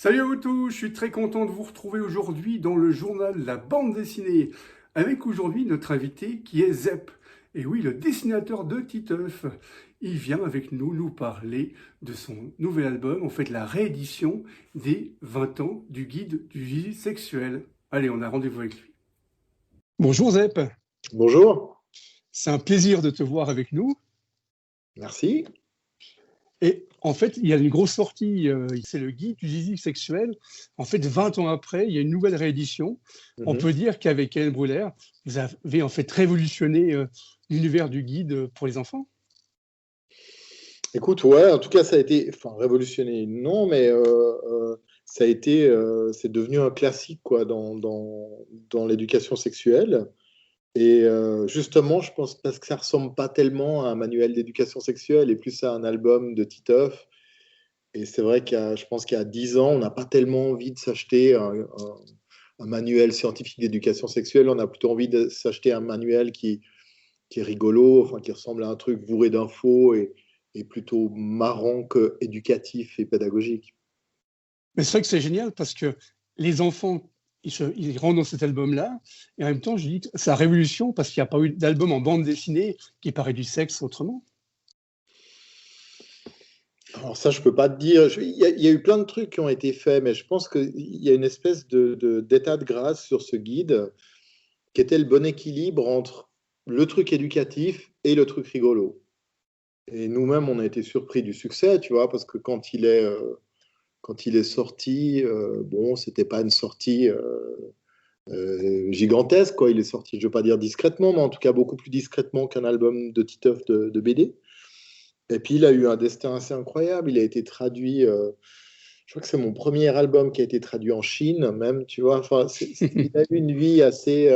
Salut à vous tous, je suis très content de vous retrouver aujourd'hui dans le journal La Bande Dessinée, avec aujourd'hui notre invité qui est Zep. Et oui, le dessinateur de Titeuf. Il vient avec nous parler de son nouvel album, en fait la réédition des 20 ans du guide du vice sexuel. Allez, on a rendez-vous avec lui. Bonjour Zep, Bonjour, c'est un plaisir de te voir avec nous. merci. Et en fait, il y a une grosse sortie, c'est le guide du zizi sexuel. En fait, 20 ans après, il y a une nouvelle réédition. On Mhm. peut dire qu'avec Hélène Brulaire, vous avez en fait révolutionné l'univers du guide pour les enfants. Écoute, ouais, en tout cas, ça a été, enfin, révolutionné, non, mais ça a été, c'est devenu un classique, quoi, dans l'éducation sexuelle. Et justement, je pense parce que ça ressemble pas tellement à un manuel d'éducation sexuelle et plus à un album de Titeuf. Et c'est vrai je pense qu'il y a 10 ans, on n'a pas tellement envie de s'acheter un manuel scientifique d'éducation sexuelle. On a plutôt envie de s'acheter un manuel qui est rigolo, enfin, qui ressemble à un truc bourré d'infos et plutôt marrant que éducatif et pédagogique. Mais c'est vrai que c'est génial parce que les enfants, ils rentrent dans cet album-là. Et en même temps, je dis que c'est la révolution parce qu'il n'y a pas eu d'album en bande dessinée qui parlait du sexe autrement. Alors ça, je peux pas te dire. Il y a eu plein de trucs qui ont été faits, mais je pense qu'il y a une espèce d'état de grâce sur ce guide qui était le bon équilibre entre le truc éducatif et le truc rigolo. Et nous-mêmes, on a été surpris du succès, tu vois, parce que quand il est sorti, bon, c'était pas une sortie gigantesque, quoi. Il est sorti, je ne veux pas dire discrètement, mais en tout cas beaucoup plus discrètement qu'un album de Titeuf de BD. Et puis il a eu un destin assez incroyable. Il a été traduit, je crois que c'est mon premier album qui a été traduit en Chine, même, tu vois. Enfin, il a eu une vie assez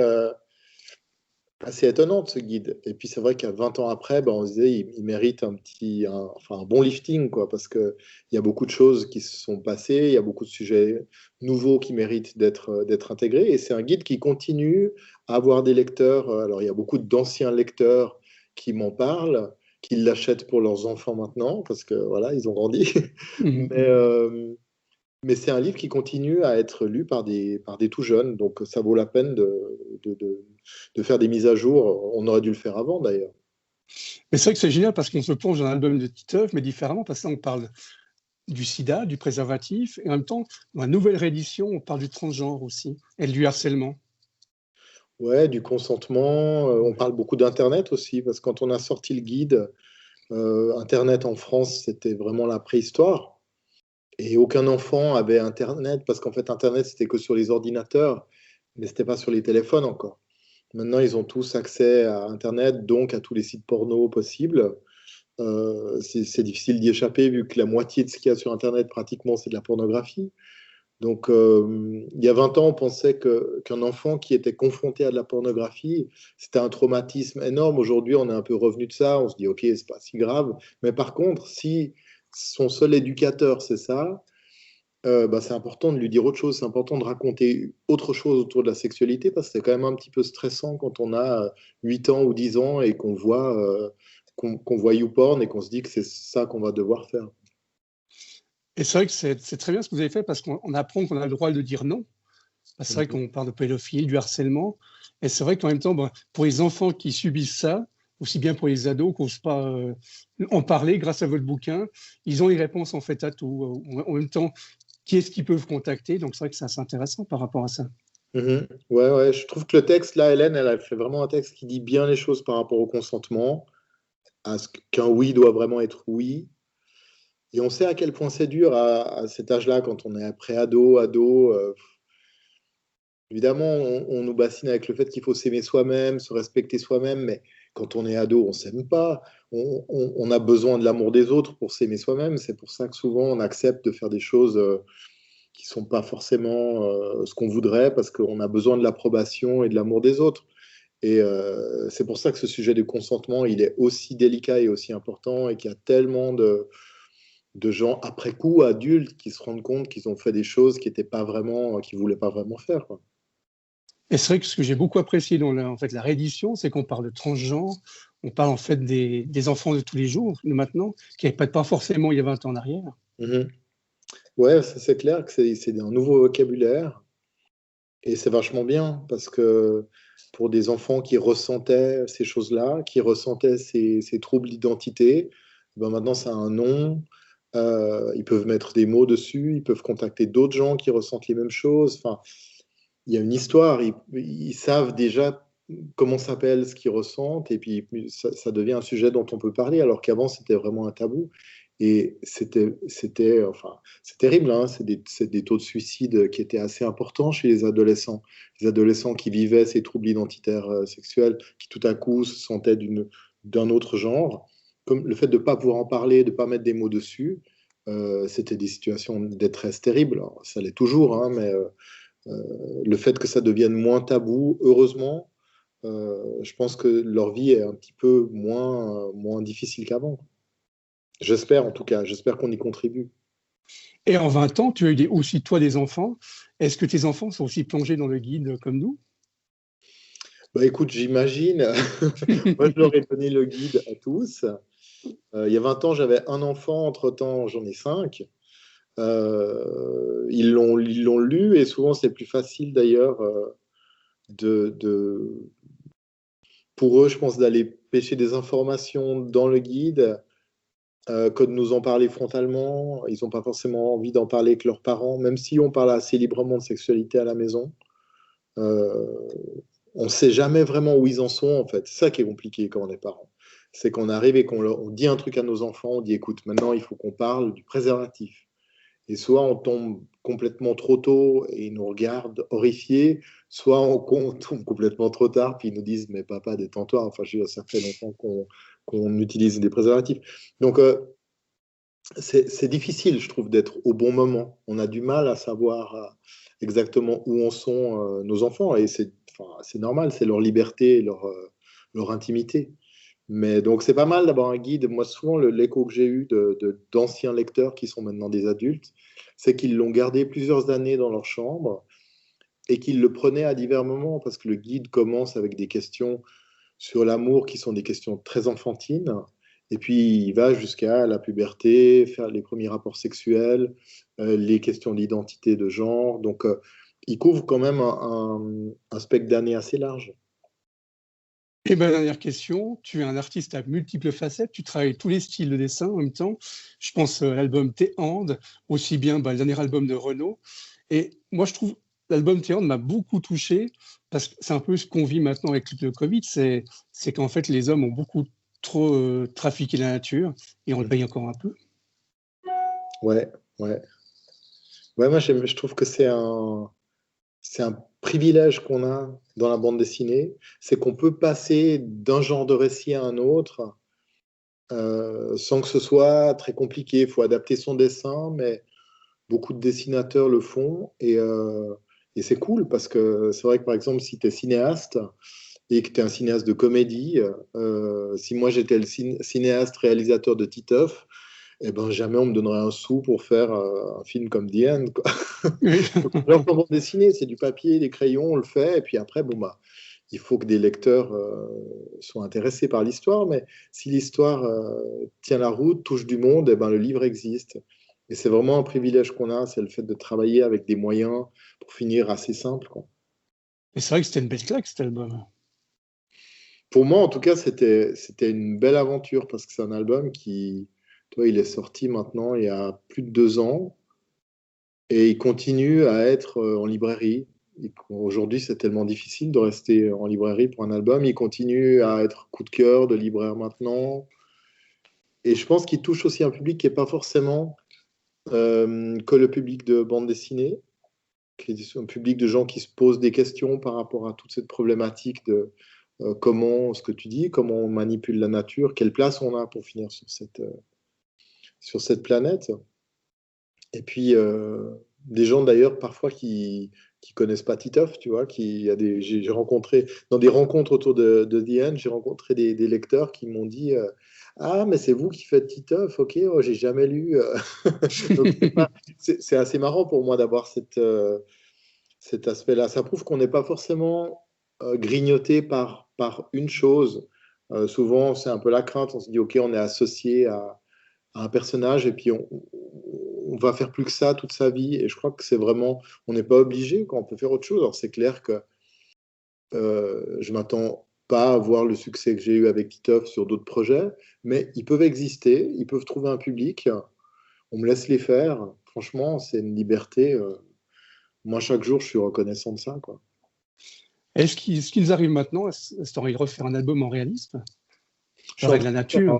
étonnante, ce guide. Et puis c'est vrai qu'à 20 ans après, ben, on se disait, il mérite enfin, un bon lifting, quoi, parce qu'il y a beaucoup de choses qui se sont passées, il y a beaucoup de sujets nouveaux qui méritent d'être intégrés. Et c'est un guide qui continue à avoir des lecteurs. Alors il y a beaucoup d'anciens lecteurs qui m'en parlent, qui l'achètent pour leurs enfants maintenant, parce que voilà, ils ont grandi. Mais, mais c'est un livre qui continue à être lu par des tout jeunes, donc ça vaut la peine de faire des mises à jour. On aurait dû le faire avant d'ailleurs. Mais c'est vrai que c'est génial parce qu'on se plonge dans l'album de Titeuf, mais différemment, parce que là, on parle du sida, du préservatif, et en même temps, dans la nouvelle réédition, on parle du transgenre aussi, et du harcèlement. Ouais, du consentement. On parle beaucoup d'Internet aussi, parce que quand on a sorti le guide, Internet en France, c'était vraiment la préhistoire. Et aucun enfant avait Internet, parce qu'en fait, Internet, c'était que sur les ordinateurs, mais c'était pas sur les téléphones encore. Maintenant, ils ont tous accès à Internet, donc à tous les sites porno possibles. C'est difficile d'y échapper vu que la moitié de ce qu'il y a sur Internet, pratiquement, c'est de la pornographie. Donc, il y a 20 ans, on pensait qu'un enfant qui était confronté à de la pornographie, c'était un traumatisme énorme. Aujourd'hui, on est un peu revenu de ça. On se dit, OK, c'est pas si grave. Mais par contre, si son seul éducateur, c'est ça, bah, c'est important de lui dire autre chose. C'est important de raconter autre chose autour de la sexualité parce que c'est quand même un petit peu stressant quand on a 8 ans ou 10 ans et qu'on voit YouPorn et qu'on se dit que c'est ça qu'on va devoir faire. Et c'est vrai que c'est très bien ce que vous avez fait parce qu'on apprend qu'on a le droit de dire non. C'est vrai Mhm. qu'on parle de pédophilie, du harcèlement. Et c'est vrai qu'en même temps, ben, pour les enfants qui subissent ça, aussi bien pour les ados qui n'osent pas en parler grâce à votre bouquin, ils ont les réponses en fait à tout. En même temps, qui est-ce qu'ils peuvent contacter? Donc c'est vrai que c'est assez intéressant par rapport à ça. Mhm. Ouais, ouais, je trouve que le texte, là, Hélène, elle a fait vraiment un texte qui dit bien les choses par rapport au consentement, qu'un oui doit vraiment être oui. Et on sait à quel point c'est dur à cet âge-là, quand on est pré-ado. Évidemment, on nous bassine avec le fait qu'il faut s'aimer soi-même, se respecter soi-même, mais quand on est ado, on s'aime pas. On a besoin de l'amour des autres pour s'aimer soi-même. C'est pour ça que souvent, on accepte de faire des choses qui sont pas forcément ce qu'on voudrait, parce qu'on a besoin de l'approbation et de l'amour des autres. Et c'est pour ça que ce sujet du consentement, il est aussi délicat et aussi important, et qu'il y a tellement de gens après coup, adultes, qui se rendent compte qu'ils ont fait des choses qu'ils voulaient pas vraiment faire, quoi. Et c'est vrai que ce que j'ai beaucoup apprécié dans en fait, la réédition, c'est qu'on parle de transgenre, on parle en fait des enfants de tous les jours, de maintenant, qui n'avaient pas forcément il y a 20 ans en arrière. Mhm. Ouais, ça, c'est clair que c'est un nouveau vocabulaire et c'est vachement bien parce que pour des enfants qui ressentaient ces choses-là, qui ressentaient ces troubles d'identité, ben maintenant ça a un nom. Ils peuvent mettre des mots dessus, ils peuvent contacter d'autres gens qui ressentent les mêmes choses. Enfin, il y a une histoire, ils savent déjà comment s'appelle ce qu'ils ressentent, et puis ça devient un sujet dont on peut parler, alors qu'avant c'était vraiment un tabou. Et enfin, c'est terrible, hein, c'est des taux de suicide qui étaient assez importants chez les adolescents qui vivaient ces troubles identitaires sexuels, qui tout à coup se sentaient d'un autre genre. Comme le fait de ne pas pouvoir en parler, de ne pas mettre des mots dessus, c'était des situations de détresse terribles. Alors, ça l'est toujours, hein, mais le fait que ça devienne moins tabou, heureusement, je pense que leur vie est un petit peu moins difficile qu'avant. J'espère en tout cas, j'espère qu'on y contribue. Et en 20 ans, tu as eu aussi toi des enfants. Est-ce que tes enfants sont aussi plongés dans le guide comme nous? Bah écoute, j'imagine, moi je leur ai donné le guide à tous. Il y a 20 ans, j'avais un enfant, entre-temps j'en ai 5. Ils l'ont lu et souvent c'est plus facile d'ailleurs de, pour eux, je pense, d'aller pêcher des informations dans le guide que de nous en parler frontalement. Ils n'ont pas forcément envie d'en parler avec leurs parents, même si on parle assez librement de sexualité à la maison. Euh, on ne sait jamais vraiment où ils en sont, en fait. C'est ça qui est compliqué quand on est parent. C'est qu'on arrive et on dit un truc à nos enfants, on dit, écoute, maintenant, il faut qu'on parle du préservatif. Et soit on tombe complètement trop tôt et ils nous regardent horrifiés, soit on tombe complètement trop tard, puis ils nous disent, mais papa, détends-toi. Enfin, ça fait longtemps qu'on utilise des préservatifs. Donc, c'est difficile, je trouve, d'être au bon moment. On a du mal à savoir exactement où en sont nos enfants, et c'est normal, c'est leur liberté et leur intimité. Mais donc, c'est pas mal d'avoir un guide. Moi, souvent, l'écho que j'ai eu d'anciens lecteurs qui sont maintenant des adultes, c'est qu'ils l'ont gardé plusieurs années dans leur chambre et qu'ils le prenaient à divers moments parce que le guide commence avec des questions sur l'amour qui sont des questions très enfantines. Et puis, il va jusqu'à la puberté, faire les premiers rapports sexuels, les questions d'identité de genre. Donc, il couvre quand même un spectre d'années assez large. Et ma dernière question, tu es un artiste à multiples facettes, tu travailles tous les styles de dessin en même temps. Je pense à l'album T-Hand, aussi bien le dernier album de Renaud. Et moi, je trouve l'album T-Hand m'a beaucoup touché parce que c'est un peu ce qu'on vit maintenant avec le Covid, c'est qu'en fait, les hommes ont beaucoup trop trafiqué la nature et on le paye encore un peu. Ouais, ouais. Ouais, moi, je trouve que c'est un privilège qu'on a dans la bande dessinée, c'est qu'on peut passer d'un genre de récit à un autre sans que ce soit très compliqué. Il faut adapter son dessin, mais beaucoup de dessinateurs le font et c'est cool parce que c'est vrai que par exemple, si tu es cinéaste et que tu es un cinéaste de comédie, si moi j'étais le cinéaste réalisateur de Titeuf, eh ben, jamais on me donnerait un sou pour faire un film comme The End, quoi. Oui. Alors qu'en bande dessinée, c'est du papier, des crayons, on le fait, et puis après, bon, bah, il faut que des lecteurs soient intéressés par l'histoire, mais si l'histoire tient la route, touche du monde, eh ben, le livre existe. Et c'est vraiment un privilège qu'on a, c'est le fait de travailler avec des moyens pour finir assez simple, quoi. Et c'est vrai que c'était une belle claque cet album. Pour moi, en tout cas, c'était une belle aventure parce que c'est un album toi, il est sorti maintenant il y a plus de 2 ans. Et il continue à être en librairie. Aujourd'hui, c'est tellement difficile de rester en librairie pour un album. Il continue à être coup de cœur de libraire maintenant. Et je pense qu'il touche aussi un public qui n'est pas forcément que le public de bande dessinée, qui est un public de gens qui se posent des questions par rapport à toute cette problématique de comment, ce que tu dis, comment on manipule la nature, quelle place on a pour finir sur cette planète. Et puis, des gens d'ailleurs parfois qui connaissent pas Titeuf, tu vois, j'ai rencontré, dans des rencontres autour de The End, j'ai rencontré des lecteurs qui m'ont dit Ah, mais c'est vous qui faites Titeuf, ok, oh, j'ai jamais lu. Donc, c'est assez marrant pour moi d'avoir cet aspect-là. Ça prouve qu'on n'est pas forcément grignoté par une chose. Souvent, c'est un peu la crainte, on se dit ok, on est associé à un personnage et puis on va faire plus que ça toute sa vie. Et je crois que c'est vraiment, on n'est pas obligé, quoi, on peut faire autre chose. Alors c'est clair que je m'attends pas à voir le succès que j'ai eu avec Titeuf sur d'autres projets, mais ils peuvent exister, ils peuvent trouver un public. On me laisse les faire. Franchement, c'est une liberté. Moi, chaque jour, je suis reconnaissant de ça, quoi. Est-ce qu'ils arrivent maintenant à envie de refaire un album en réalisme, Je suis en avec train la de faire nature? un-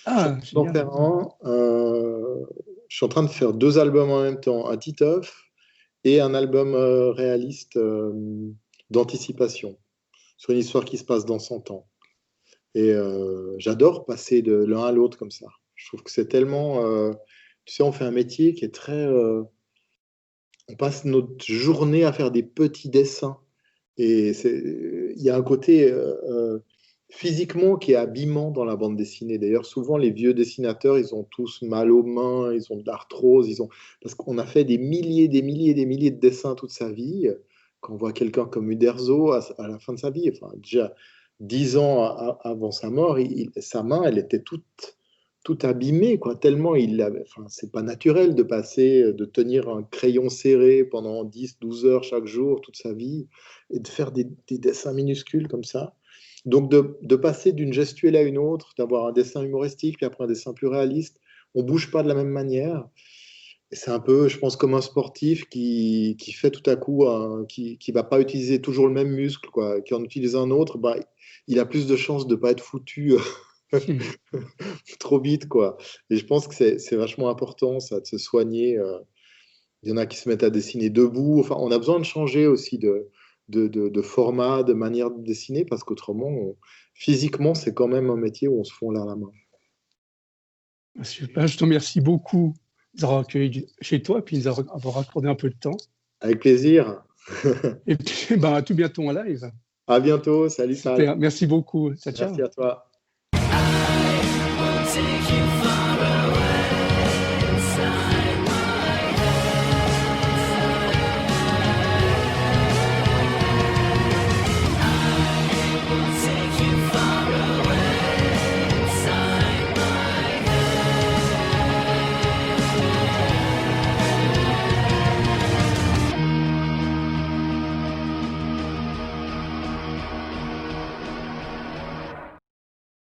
Ah, je suis en train d'en génial. faire un. Je suis en train de faire 2 albums en même temps, un Titeuf et un album réaliste d'anticipation sur une histoire qui se passe dans 100 ans. Et j'adore passer de l'un à l'autre comme ça. Je trouve que c'est tellement... tu sais, on fait un métier qui est très... on passe notre journée à faire des petits dessins. Et il y a un côté physiquement qui est abîmant dans la bande dessinée. D'ailleurs, souvent, les vieux dessinateurs, ils ont tous mal aux mains, ils ont de l'arthrose, parce qu'on a fait des milliers, des milliers, des milliers de dessins toute sa vie. Quand on voit quelqu'un comme Uderzo à la fin de sa vie, enfin, déjà 10 ans avant sa mort, sa main, elle était toute abîmée, quoi, tellement il avait, enfin, c'est pas naturel de passer, de tenir un crayon serré pendant 10, 12 heures chaque jour, toute sa vie, et de faire des dessins minuscules comme ça. Donc de passer d'une gestuelle à une autre, d'avoir un dessin humoristique, puis après un dessin plus réaliste, on bouge pas de la même manière. Et c'est un peu, je pense, comme un sportif qui fait tout à coup, qui va pas utiliser toujours le même muscle, quoi, qui en utilise un autre, bah, il a plus de chances de pas être foutu trop vite, quoi. Et je pense que c'est vachement important, ça, de se soigner. Il y en a qui se mettent à dessiner debout. Enfin, on a besoin de changer aussi de format, de manière de dessiner, parce qu'autrement, physiquement, c'est quand même un métier où on se fond là la main. Super. Je te remercie beaucoup de nous avoir accueillis chez toi et puis de nous avoir accordé un peu de temps. Avec plaisir. Et puis, à tout bientôt en live. À bientôt. Salut, Sal. Super. Merci beaucoup. Ciao, ciao. Merci à toi. I will take you far.